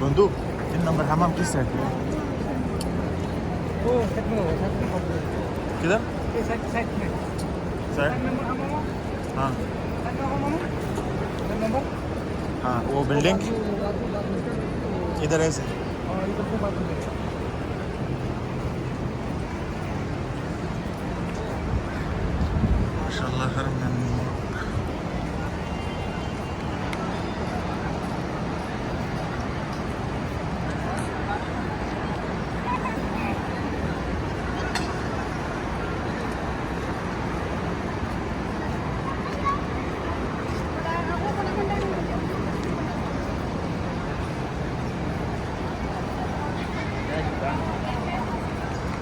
बंधू 3 नंबर हमाम किस साइड पे? वो साइड में होगा, साइड में होगा। किधर? ये साइड में। साइड? नंबर हमामा। हाँ साइड में हमामा। नंबर? हाँ वो बिल्डिंग इधर है से और इधर से बात में। माशाल्लाह हर